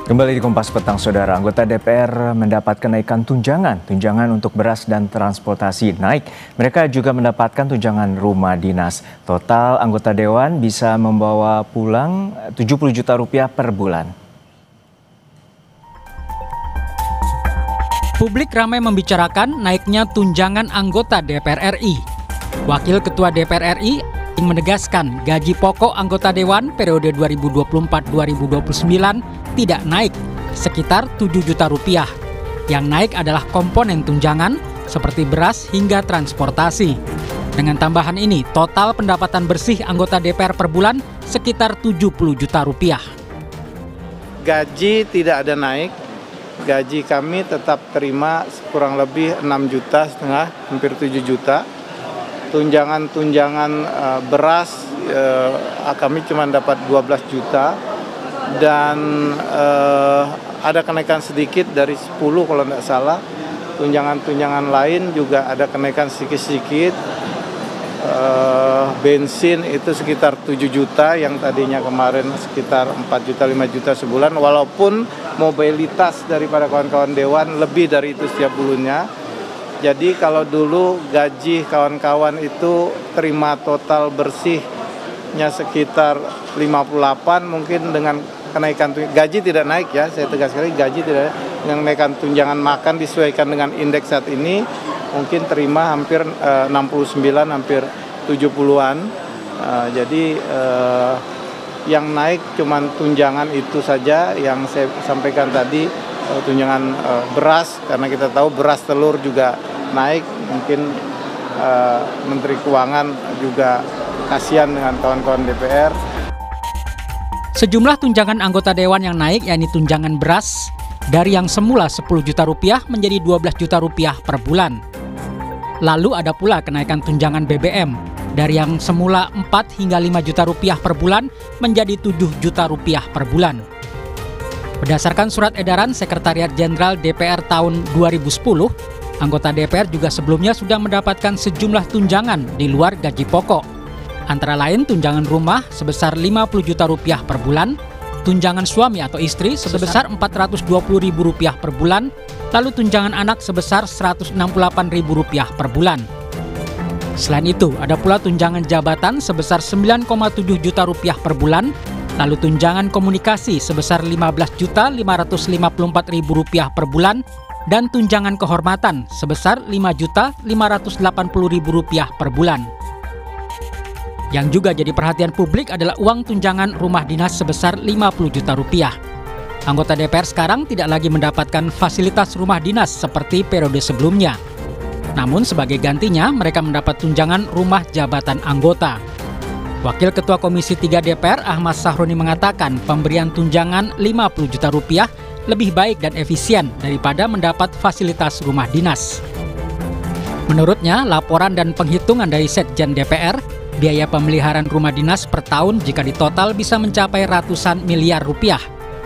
Kembali di Kompas Petang, Saudara. Anggota DPR mendapat kenaikan tunjangan untuk beras dan transportasi naik. Mereka juga mendapatkan tunjangan rumah dinas. Total anggota Dewan bisa membawa pulang 70 juta rupiah per bulan. Publik ramai membicarakan naiknya tunjangan anggota DPR RI. Wakil Ketua DPR RI menegaskan gaji pokok anggota Dewan periode 2024-2029 tidak naik, sekitar 7 juta rupiah. Yang naik adalah komponen tunjangan seperti beras hingga transportasi. Dengan tambahan ini, total pendapatan bersih anggota DPR per bulan sekitar 70 juta rupiah. Gaji tidak ada naik, gaji kami tetap terima kurang lebih 6,5 juta, hampir 7 juta. Tunjangan beras kami cuma dapat 12 juta. Dan ada kenaikan sedikit dari 10 kalau tidak salah. Tunjangan lain juga ada kenaikan sedikit-sedikit. Bensin itu sekitar 7 juta yang tadinya kemarin sekitar 4 juta 5 juta sebulan, walaupun mobilitas daripada kawan-kawan Dewan lebih dari itu setiap bulannya. Jadi kalau dulu gaji kawan-kawan itu terima total bersihnya sekitar 58, mungkin dengan kenaikan gaji tidak naik ya, saya tegas sekali, gaji tidak naik, dengan kenaikan tunjangan makan disesuaikan dengan indeks saat ini, mungkin terima hampir 69, hampir 70-an. Jadi yang naik cuman tunjangan itu saja yang saya sampaikan tadi, tunjangan beras, karena kita tahu beras telur juga naik, mungkin Menteri Keuangan juga kasihan dengan kawan-kawan DPR. Sejumlah tunjangan anggota Dewan yang naik, yakni tunjangan beras dari yang semula 10 juta rupiah menjadi 12 juta rupiah per bulan. Lalu ada pula kenaikan tunjangan BBM dari yang semula 4 hingga 5 juta rupiah per bulan menjadi 7 juta rupiah per bulan. Berdasarkan surat edaran Sekretariat Jenderal DPR tahun 2010, anggota DPR juga sebelumnya sudah mendapatkan sejumlah tunjangan di luar gaji pokok. Antara lain tunjangan rumah sebesar 50 juta rupiah per bulan, tunjangan suami atau istri sebesar 420 ribu rupiah per bulan, lalu tunjangan anak sebesar 168 ribu rupiah per bulan. Selain itu, ada pula tunjangan jabatan sebesar 9,7 juta rupiah per bulan, lalu tunjangan komunikasi sebesar 15 juta 554 ribu rupiah per bulan, dan tunjangan kehormatan sebesar 5 juta 580 ribu rupiah per bulan. Yang juga jadi perhatian publik adalah uang tunjangan rumah dinas sebesar 50 juta rupiah. Anggota DPR sekarang tidak lagi mendapatkan fasilitas rumah dinas seperti periode sebelumnya. Namun sebagai gantinya mereka mendapat tunjangan rumah jabatan anggota. Wakil Ketua Komisi 3 DPR Ahmad Sahroni mengatakan pemberian tunjangan 50 juta rupiah lebih baik dan efisien daripada mendapat fasilitas rumah dinas. Menurutnya, laporan dan penghitungan dari Setjen DPR, biaya pemeliharaan rumah dinas per tahun jika ditotal bisa mencapai ratusan miliar rupiah.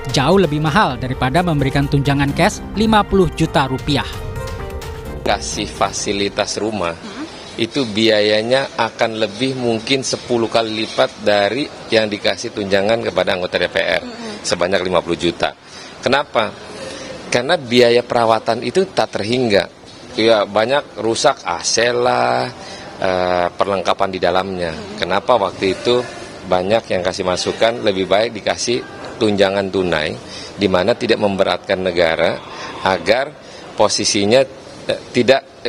Jauh lebih mahal daripada memberikan tunjangan cash 50 juta rupiah. Kasih fasilitas rumah, itu biayanya akan lebih mungkin 10 kali lipat dari yang dikasih tunjangan kepada anggota DPR, sebanyak 50 juta. Kenapa? Karena biaya perawatan itu tak terhingga. Ya, banyak rusak AC lah, perlengkapan di dalamnya. Kenapa waktu itu banyak yang kasih masukan lebih baik dikasih tunjangan tunai, di mana tidak memberatkan negara agar posisinya tidak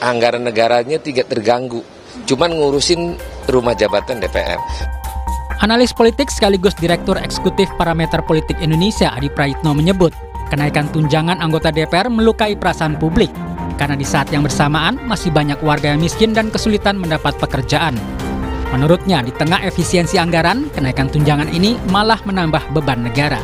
anggaran negaranya tidak terganggu. Cuman ngurusin rumah jabatan DPR. Analis politik sekaligus Direktur Eksekutif Parameter Politik Indonesia Adi Praitno menyebut, kenaikan tunjangan anggota DPR melukai perasaan publik karena di saat yang bersamaan masih banyak warga yang miskin dan kesulitan mendapat pekerjaan. Menurutnya, di tengah efisiensi anggaran, kenaikan tunjangan ini malah menambah beban negara.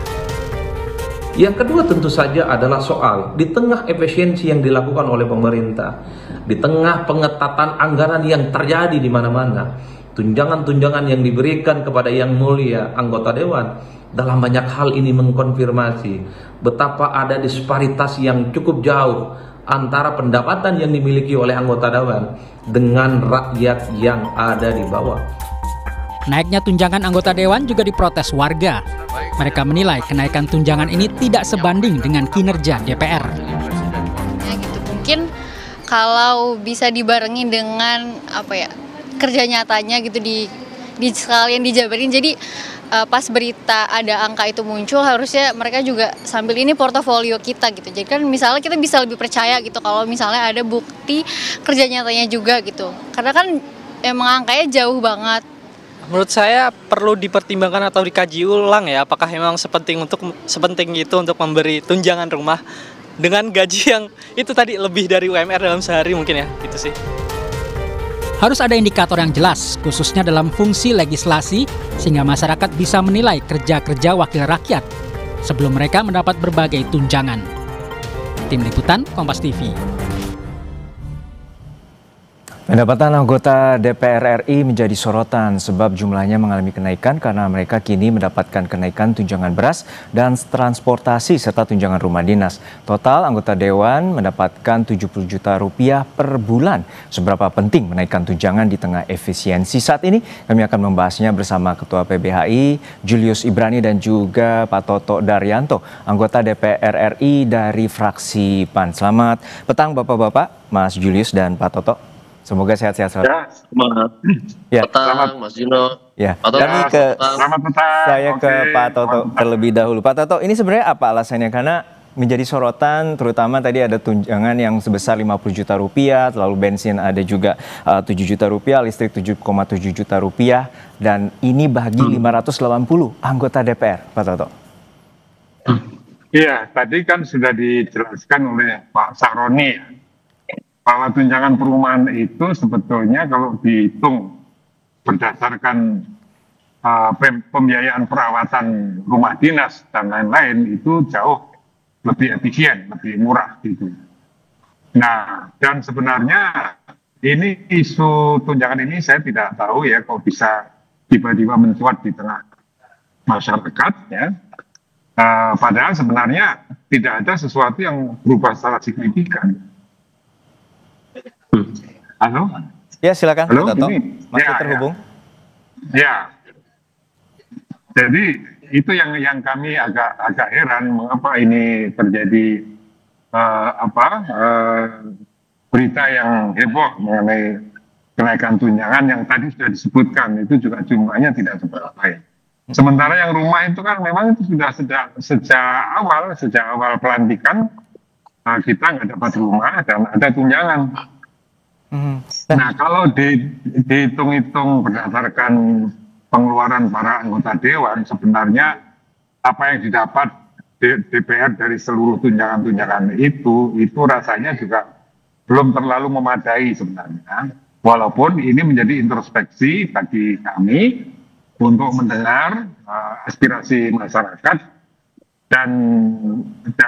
Yang kedua tentu saja adalah soal di tengah efisiensi yang dilakukan oleh pemerintah, di tengah pengetatan anggaran yang terjadi di mana-mana, tunjangan-tunjangan yang diberikan kepada yang mulia anggota Dewan, dalam banyak hal ini mengkonfirmasi betapa ada disparitas yang cukup jauh antara pendapatan yang dimiliki oleh anggota Dewan dengan rakyat yang ada di bawah. Naiknya tunjangan anggota dewan juga diprotes warga. Mereka menilai kenaikan tunjangan ini tidak sebanding dengan kinerja DPR. Ya gitu, mungkin kalau bisa dibarengi dengan kerja nyatanya gitu di sekalian dijabarin. Jadi pas berita ada angka itu muncul, harusnya mereka juga sambil ini portofolio kita gitu. Jadi kan misalnya kita bisa lebih percaya gitu kalau misalnya ada bukti kerja nyatanya juga gitu. Karena kan emang angkanya jauh banget. Menurut saya perlu dipertimbangkan atau dikaji ulang ya, apakah memang sepenting itu untuk memberi tunjangan rumah dengan gaji yang itu tadi lebih dari UMR dalam sehari mungkin ya, gitu sih. Harus ada indikator yang jelas, khususnya dalam fungsi legislasi, sehingga masyarakat bisa menilai kerja-kerja wakil rakyat sebelum mereka mendapat berbagai tunjangan. Tim Liputan, Kompas TV. Pendapatan anggota DPR RI menjadi sorotan sebab jumlahnya mengalami kenaikan karena mereka kini mendapatkan kenaikan tunjangan beras dan transportasi serta tunjangan rumah dinas. Total anggota Dewan mendapatkan 70 juta rupiah per bulan. Seberapa penting menaikkan tunjangan di tengah efisiensi saat ini? Kami akan membahasnya bersama Ketua PBHI Julius Ibrani dan juga Pak Toto Daryanto, anggota DPR RI dari fraksi PAN. Selamat petang Bapak-Bapak, Mas Julius dan Pak Toto. Semoga sehat-sehat selalu. Ya, selamat. Ya. Petang, Mas Dino. Ya, Pak Toto, kami selamat petang. Saya ke Pak Toto terlebih dahulu. Pak Toto, ini sebenarnya apa alasannya? Karena menjadi sorotan, terutama tadi ada tunjangan yang sebesar 50 juta rupiah, lalu bensin ada juga 7 juta rupiah, listrik 7,7 juta rupiah, dan ini bagi 580 anggota DPR, Pak Toto. Iya, tadi kan sudah dijelaskan oleh Pak Sahroni ya, bahwa tunjangan perumahan itu sebetulnya kalau dihitung berdasarkan pembiayaan perawatan rumah dinas dan lain-lain itu jauh lebih efisien, lebih murah gitu. Nah, dan sebenarnya ini isu tunjangan ini saya tidak tahu ya kok bisa tiba-tiba mencuat di tengah masyarakat ya. Padahal sebenarnya tidak ada sesuatu yang berubah secara signifikan. Halo? Ya, silakan. Halo, Pak Toto. ini. Masih terhubung? Ya. Jadi itu yang kami agak heran mengapa ini terjadi berita yang heboh mengenai kenaikan tunjangan yang tadi sudah disebutkan itu juga jumlahnya tidak seberapa ya. Sementara yang rumah itu kan memang itu sudah sejak awal pelantikan kita nggak dapat rumah dan ada tunjangan. Nah, kalau dihitung-hitung berdasarkan pengeluaran para anggota dewan, sebenarnya apa yang didapat DPR dari seluruh tunjangan-tunjangan itu rasanya juga belum terlalu memadai sebenarnya. Walaupun ini menjadi introspeksi bagi kami untuk mendengar aspirasi masyarakat dan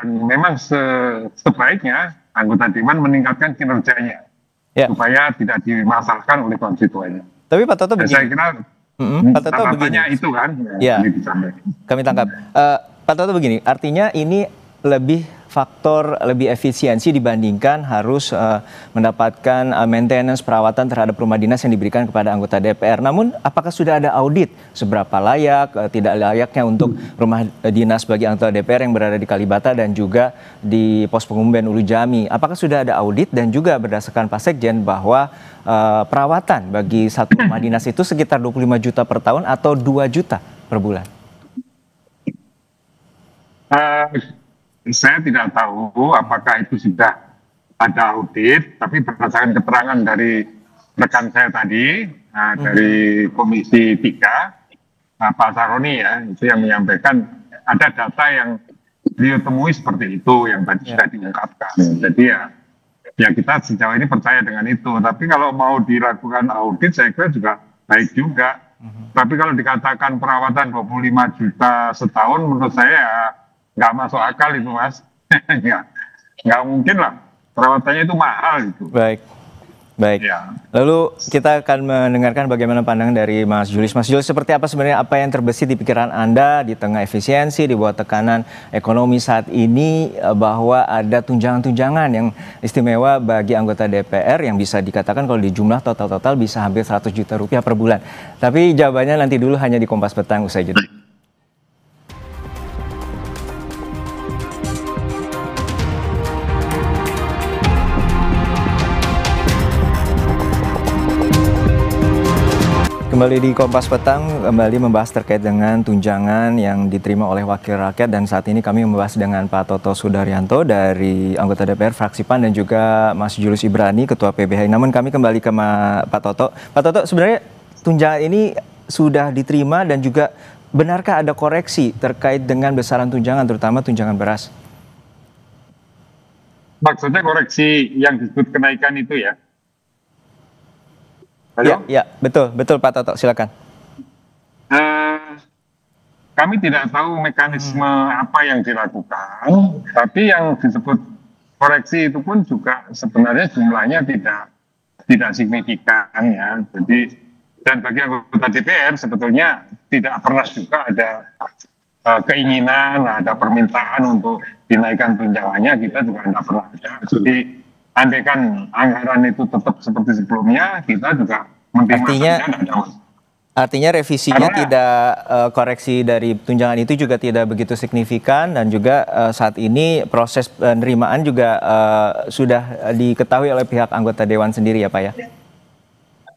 memang sebaiknya anggota dewan meningkatkan kinerjanya. Ya. Supaya tidak dimasalahkan oleh konstituennya. Tapi Pak Toto begini. Saya kira Pak Toto begini. Itu kan. Ya. Kami tangkap. Pak Toto begini. Artinya ini lebih efisiensi dibandingkan harus mendapatkan maintenance perawatan terhadap rumah dinas yang diberikan kepada anggota DPR. Namun apakah sudah ada audit seberapa layak, tidak layaknya untuk rumah dinas bagi anggota DPR yang berada di Kalibata dan juga di pos pengumum Ulu Jami? Apakah sudah ada audit dan juga berdasarkan Pak Sekjen bahwa perawatan bagi satu rumah dinas itu sekitar 25 juta per tahun atau 2 juta per bulan? Saya tidak tahu apakah itu sudah ada audit, tapi berdasarkan keterangan dari rekan saya tadi, dari Komisi 3, Pak Sahroni ya, itu yang menyampaikan ada data yang beliau temui seperti itu, yang tadi sudah diungkapkan. Jadi ya kita sejauh ini percaya dengan itu. Tapi kalau mau dilakukan audit, saya kira juga baik juga. Tapi kalau dikatakan perawatan 25 juta setahun, menurut saya nggak masuk akal itu, Mas. nggak mungkin lah, perawatannya itu mahal itu. Baik. Baik. Ya. Lalu kita akan mendengarkan bagaimana pandangan dari Mas Julius. Mas Julius, seperti apa sebenarnya apa yang terbesit di pikiran Anda di tengah efisiensi, di bawah tekanan ekonomi saat ini, bahwa ada tunjangan-tunjangan yang istimewa bagi anggota DPR yang bisa dikatakan kalau di jumlah total bisa hampir 100 juta rupiah per bulan. Tapi jawabannya nanti dulu, hanya di Kompas Petang usai jeda. Kembali di Kompas Petang, kembali membahas terkait dengan tunjangan yang diterima oleh wakil rakyat, dan saat ini kami membahas dengan Pak Toto Sudaryanto dari anggota DPR fraksi PAN dan juga Mas Julius Ibrani, Ketua PBHI. Namun kami kembali ke Pak Toto. Pak Toto, sebenarnya tunjangan ini sudah diterima dan juga benarkah ada koreksi terkait dengan besaran tunjangan, terutama tunjangan beras? Maksudnya koreksi yang disebut kenaikan itu ya? Halo? Ya, betul Pak Toto, silakan. Kami tidak tahu mekanisme apa yang dilakukan, tapi yang disebut koreksi itu pun juga sebenarnya jumlahnya tidak signifikan ya. Jadi, dan bagi anggota DPR sebetulnya tidak pernah juga ada keinginan, ada permintaan untuk dinaikkan tunjangannya, kita juga tidak pernah ada. Jadi andaikan anggaran itu tetap seperti sebelumnya, kita juga menerima. Artinya revisinya tidak, koreksi dari tunjangan itu juga tidak begitu signifikan, dan juga saat ini proses penerimaan juga sudah diketahui oleh pihak anggota Dewan sendiri ya Pak ya?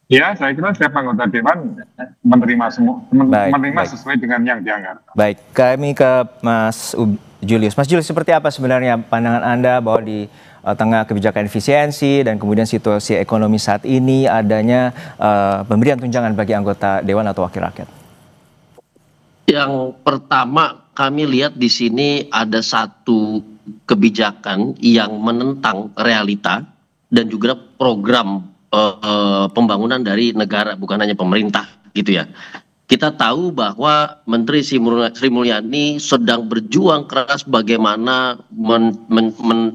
Ya, saya kira setiap anggota Dewan menerima sesuai dengan yang dianggarkan. Baik, kami ke Mas Julius. Mas Julius, seperti apa sebenarnya pandangan Anda bahwa di tengah kebijakan efisiensi dan kemudian situasi ekonomi saat ini adanya pemberian tunjangan bagi anggota Dewan atau wakil rakyat? Yang pertama, kami lihat di sini ada satu kebijakan yang menentang realita dan juga program pembangunan dari negara, bukan hanya pemerintah gitu ya. Kita tahu bahwa Menteri Sri Mulyani sedang berjuang keras bagaimana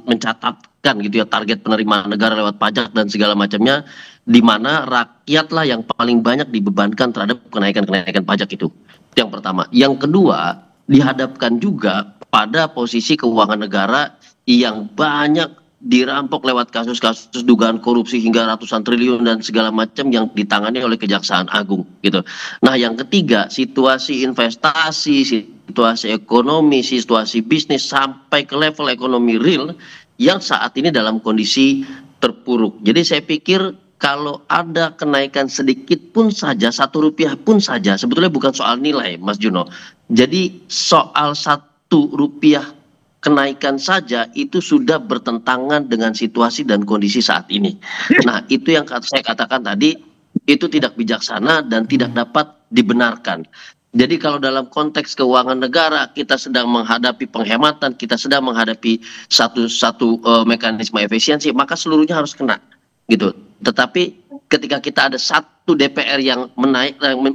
mencatatkan gitu ya target penerimaan negara lewat pajak dan segala macamnya, di mana rakyatlah yang paling banyak dibebankan terhadap kenaikan pajak itu. Yang pertama. Yang kedua, dihadapkan juga pada posisi keuangan negara yang banyak dirampok lewat kasus-kasus dugaan korupsi hingga ratusan triliun dan segala macam yang ditangani oleh Kejaksaan Agung gitu. Nah, yang ketiga, situasi investasi, situasi ekonomi, situasi bisnis sampai ke level ekonomi real yang saat ini dalam kondisi terpuruk. Jadi saya pikir kalau ada kenaikan sedikit pun saja, Rp1 pun saja, sebetulnya bukan soal nilai, Mas Juno. Jadi soal Rp1 kenaikan saja itu sudah bertentangan dengan situasi dan kondisi saat ini. Nah, itu yang saya katakan tadi, itu tidak bijaksana dan tidak dapat dibenarkan. Jadi kalau dalam konteks keuangan negara, kita sedang menghadapi penghematan, kita sedang menghadapi satu mekanisme efisiensi, maka seluruhnya harus kena gitu. Tetapi ketika kita ada satu DPR yang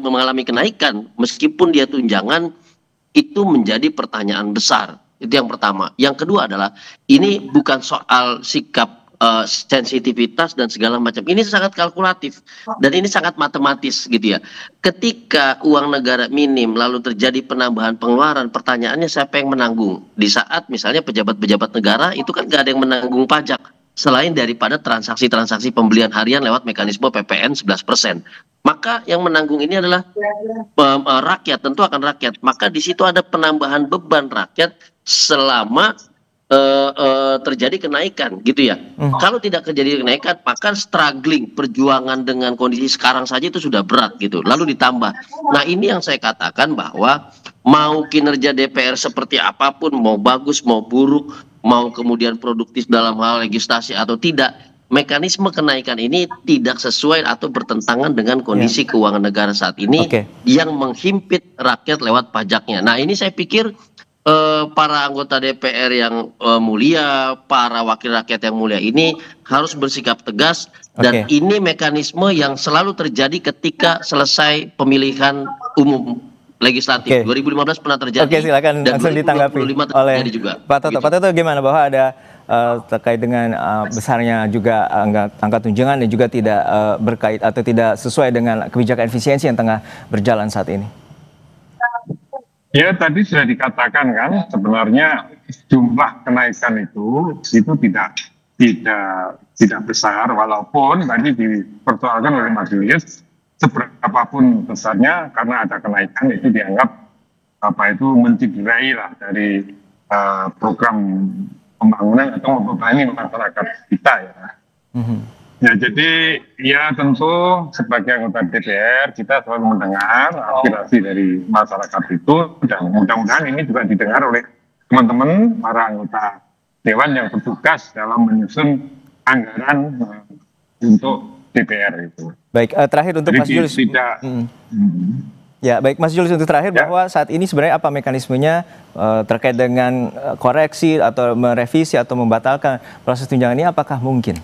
mengalami kenaikan, meskipun dia tunjangan, itu menjadi pertanyaan besar. Itu yang pertama. Yang kedua adalah ini bukan soal sikap sensitivitas dan segala macam. Ini sangat kalkulatif dan ini sangat matematis gitu ya. Ketika uang negara minim lalu terjadi penambahan pengeluaran, pertanyaannya siapa yang menanggung? Di saat misalnya pejabat-pejabat negara itu kan nggak ada yang menanggung pajak selain daripada transaksi-transaksi pembelian harian lewat mekanisme PPN 11%. Maka yang menanggung ini adalah rakyat, tentu akan rakyat. Maka di situ ada penambahan beban rakyat selama terjadi kenaikan gitu ya. Kalau tidak terjadi kenaikan, maka struggling, perjuangan dengan kondisi sekarang saja itu sudah berat gitu. Lalu ditambah. Nah, ini yang saya katakan bahwa mau kinerja DPR seperti apapun, mau bagus, mau buruk, mau kemudian produktif dalam hal legislasi atau tidak, mekanisme kenaikan ini tidak sesuai atau bertentangan dengan kondisi keuangan negara saat ini yang menghimpit rakyat lewat pajaknya. Nah, ini saya pikir para anggota DPR yang mulia, para wakil rakyat yang mulia ini harus bersikap tegas dan ini mekanisme yang selalu terjadi ketika selesai pemilihan umum legislatif. 2015 pernah terjadi. Oke, silakan dan langsung ditanggapi 2025 oleh terjadi juga. Pak Toto. Gitu. Pak Toto, gimana bahwa ada terkait dengan besarnya juga angka tunjangan dan juga tidak berkait atau tidak sesuai dengan kebijakan efisiensi yang tengah berjalan saat ini? Ya, tadi sudah dikatakan kan, sebenarnya jumlah kenaikan itu tidak besar, walaupun tadi dipersoalkan oleh Mas Julius, seberapapun besarnya karena ada kenaikan itu dianggap mencederai lah dari program pembangunan atau membebani masyarakat kita ya. Ya, jadi ya tentu sebagai anggota DPR kita selalu mendengar aspirasi dari masyarakat itu, dan mudah-mudahan ini juga didengar oleh teman-teman para anggota Dewan yang bertugas dalam menyusun anggaran untuk DPR itu. Baik, terakhir untuk jadi Mas Julius. Ya, baik Mas Julius, untuk terakhir bahwa saat ini sebenarnya apa mekanismenya terkait dengan koreksi atau merevisi atau membatalkan proses tunjangan ini, apakah mungkin?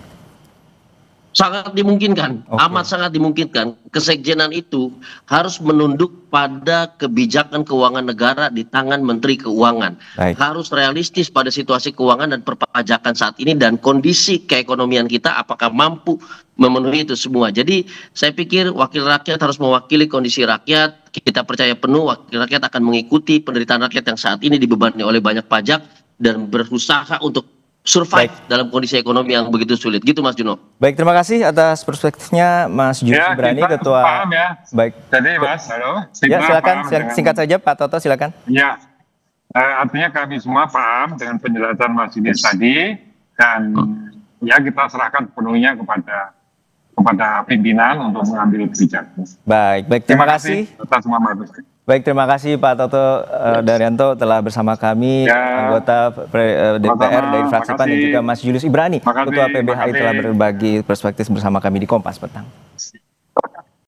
Sangat dimungkinkan, amat sangat dimungkinkan. Kesekjenan itu harus menunduk pada kebijakan keuangan negara di tangan Menteri Keuangan. Harus realistis pada situasi keuangan dan perpajakan saat ini dan kondisi keekonomian kita apakah mampu memenuhi itu semua. Jadi saya pikir wakil rakyat harus mewakili kondisi rakyat. Kita percaya penuh wakil rakyat akan mengikuti penderitaan rakyat yang saat ini dibebani oleh banyak pajak dan berusaha untuk survive dalam kondisi ekonomi yang begitu sulit. Gitu Mas Juno. Baik, terima kasih atas perspektifnya Mas Julius Ibrani, Ketua. Paham ya. Baik. Jadi Mas, halo. Ya, silakan singkat saja Pak Toto, silakan. Ya, artinya kami semua paham dengan penjelasan Mas Julius tadi, dan ya kita serahkan penuhnya kepada pimpinan untuk mengambil kebijakan. Baik, terima kasih atas semua masukan. Baik, terima kasih Pak Toto Daryanto telah bersama kami, anggota DPR dari fraksi PAN, dan juga Mas Julius Ibrani, Ketua PBHI, telah berbagi perspektif bersama kami di Kompas Petang.